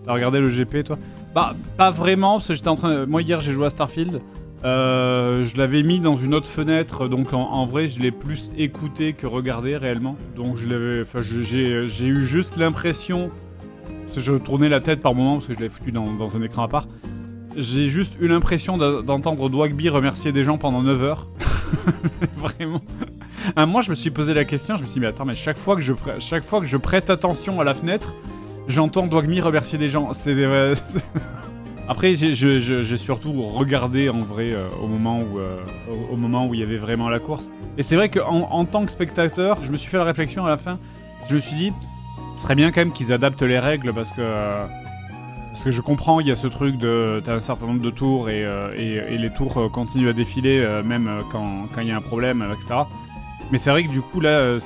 T'as regardé le GP, toi? Bah, pas vraiment, parce que j'étais en train... Moi, hier, j'ai joué à Starfield. Je l'avais mis dans une autre fenêtre, donc en vrai, je l'ai plus écouté que regardé, réellement. Donc, je l'avais... Enfin, j'ai eu juste l'impression... Parce que je tournais la tête par moment, parce que je l'avais foutu dans un écran à part. J'ai juste eu l'impression d'entendre Dwagby remercier des gens pendant 9 heures. Vraiment. Moi, je me suis posé la question, je me suis dit, mais attends, mais chaque fois que je prête attention à la fenêtre, j'entends Dwagby remercier des gens. Après, j'ai surtout regardé, en vrai, au moment où il y avait vraiment la course. Et c'est vrai qu'en tant que spectateur, je me suis fait la réflexion à la fin, je me suis dit, ce serait bien quand même qu'ils adaptent les règles, parce que je comprends, il y a ce truc de... T'as un certain nombre de tours et les tours continuent à défiler même quand il y a un problème, etc. Mais c'est vrai que du coup, là,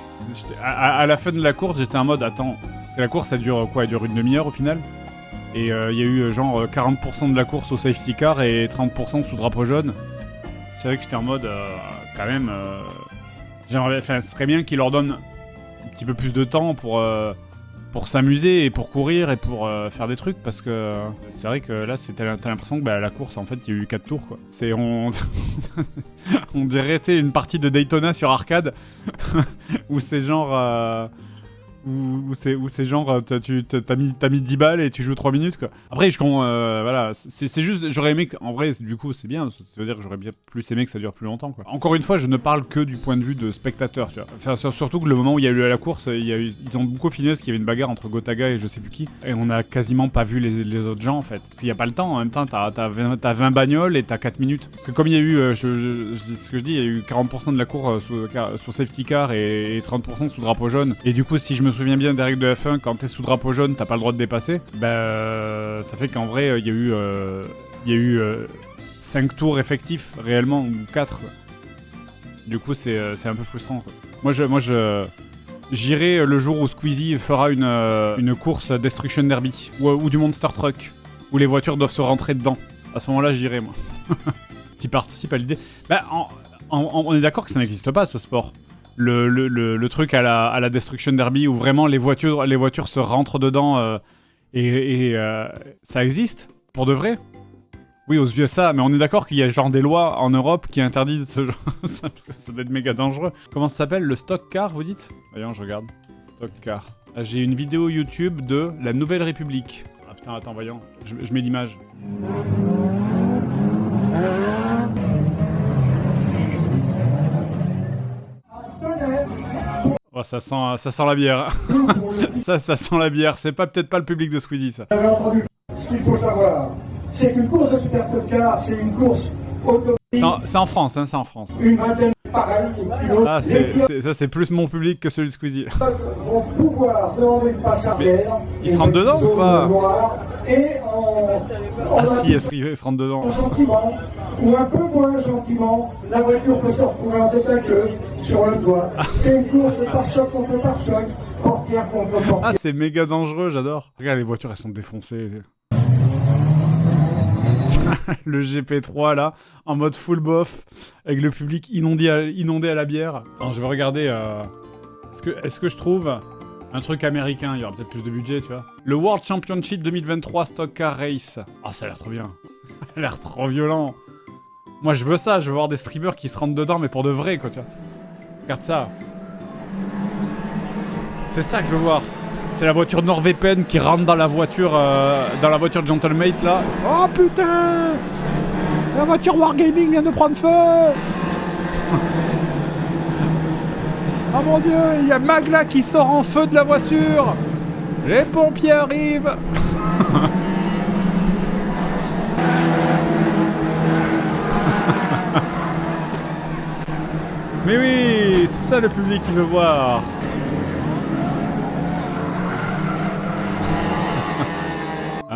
à la fin de la course, j'étais en mode, attends, parce que la course, elle dure quoi? Elle dure une demi-heure au final. Et il y a eu genre 40% de la course au safety car et 30% sous drapeau jaune. C'est vrai que j'étais en mode, quand même... ce serait bien qu'ils leur donnent un petit peu plus de temps pour s'amuser et pour courir et pour faire des trucs, parce que c'est vrai que là t'as l'impression que la course en fait il y a eu 4 tours quoi. On dirait une partie de Daytona sur arcade où c'est genre où c'est genre t'as mis 10 balles et tu joues 3 minutes quoi. Après voilà, c'est juste, j'aurais aimé en vrai du coup c'est bien, ça veut dire que j'aurais bien plus aimé que ça dure plus longtemps quoi. Encore une fois, je ne parle que du point de vue de spectateur, tu vois. Enfin, surtout que le moment où il y a eu la course, ils ont beaucoup fini parce qu'il y avait une bagarre entre Gotaga et je sais plus qui, et on a quasiment pas vu les autres gens en fait. Parce qu'il y a pas le temps, en même temps t'as 20 bagnoles et t'as 4 minutes. Parce que comme il y a eu, je dis ce que je dis, il y a eu 40% de la course sous safety car et 30% sous drapeau jaune. Et du coup, si je me souviens bien des règles de F1, quand t'es sous drapeau jaune, t'as pas le droit de dépasser. Ça fait qu'en vrai, il y a eu 5 tours effectifs réellement, ou 4. Quoi. Du coup, c'est un peu frustrant. Quoi. Moi, j'irai le jour où Squeezie fera une course Destruction Derby ou du Monster Truck où les voitures doivent se rentrer dedans. À ce moment-là, j'irai moi. Qui participe à l'idée. On est d'accord que ça n'existe pas ce sport. Le truc à la Destruction Derby où vraiment les voitures se rentrent dedans et ça existe pour de vrai. Oui, aux USA, mais on est d'accord qu'il y a genre des lois en Europe qui interdisent ce genre. Ça doit être méga dangereux. Comment ça s'appelle? Le stock car, vous dites? Voyons, je regarde. Stock car. J'ai une vidéo YouTube de la Nouvelle République. Ah putain, attends, voyons. Je mets l'image. Oh, ça sent la bière. ça sent la bière. C'est peut-être pas le public de Squeezie, ça. Vous avez entendu. Ce qu'il faut savoir, c'est qu'une course de Super Stock Car, c'est une course automobile. C'est en France, hein, c'est en France. Une vingtaine pareil. Ah, c'est plus mon public que celui de Squeezie. Vont pouvoir demander une passe arrière. Ils se rentrent dedans ou pas? Et si, ils se rentrent dedans. Gentiment, ou un peu moins gentiment, la voiture peut se retrouver en tête à queue sur le toit. C'est une course pare-choc contre pare-choc, portière contre portière. Ah, c'est méga dangereux, j'adore. Regarde, les voitures, elles sont défoncées. Le GP3 là, en mode full bof, avec le public inondé à la bière. Attends, je vais regarder. Est-ce que je trouve un truc américain? Il y aura peut-être plus de budget, tu vois. Le World Championship 2023 Stock Car Race. Ah, ça a l'air trop bien. Ça a l'air trop violent. Moi, je veux ça. Je veux voir des streamers qui se rentrent dedans, mais pour de vrai, quoi, tu vois. Regarde ça. C'est ça que je veux voir. C'est la voiture Norwepen qui rentre dans la voiture de Gentlemate là. Oh putain! La voiture Wargaming vient de prendre feu! Oh mon dieu, il y a Magla qui sort en feu de la voiture! Les pompiers arrivent! Mais oui, c'est ça le public qui veut voir!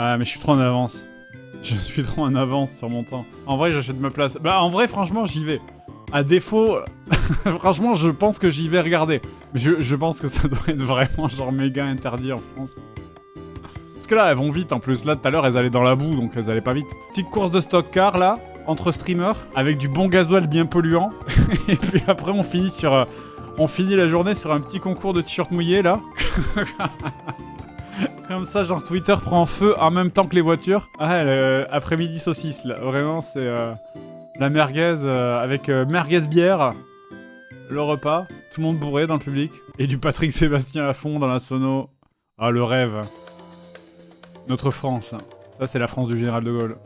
Ah mais je suis trop en avance. Je suis trop en avance sur mon temps. En vrai j'achète ma place. En vrai franchement j'y vais. À défaut, franchement je pense que j'y vais regarder. Mais je pense que ça doit être vraiment genre méga interdit en France. Parce que là elles vont vite en plus. Là tout à l'heure elles allaient dans la boue donc elles allaient pas vite. Petite course de stock car là, entre streamers, avec du bon gasoil bien polluant. Et puis après on finit la journée sur un petit concours de t-shirt mouillé là. Comme ça, genre Twitter prend feu en même temps que les voitures. Ah, après-midi saucisse, là. Vraiment, c'est la merguez avec merguez bière. Le repas, tout le monde bourré dans le public. Et du Patrick Sébastien à fond dans la sono. Ah, le rêve. Notre France. Ça, c'est la France du général de Gaulle.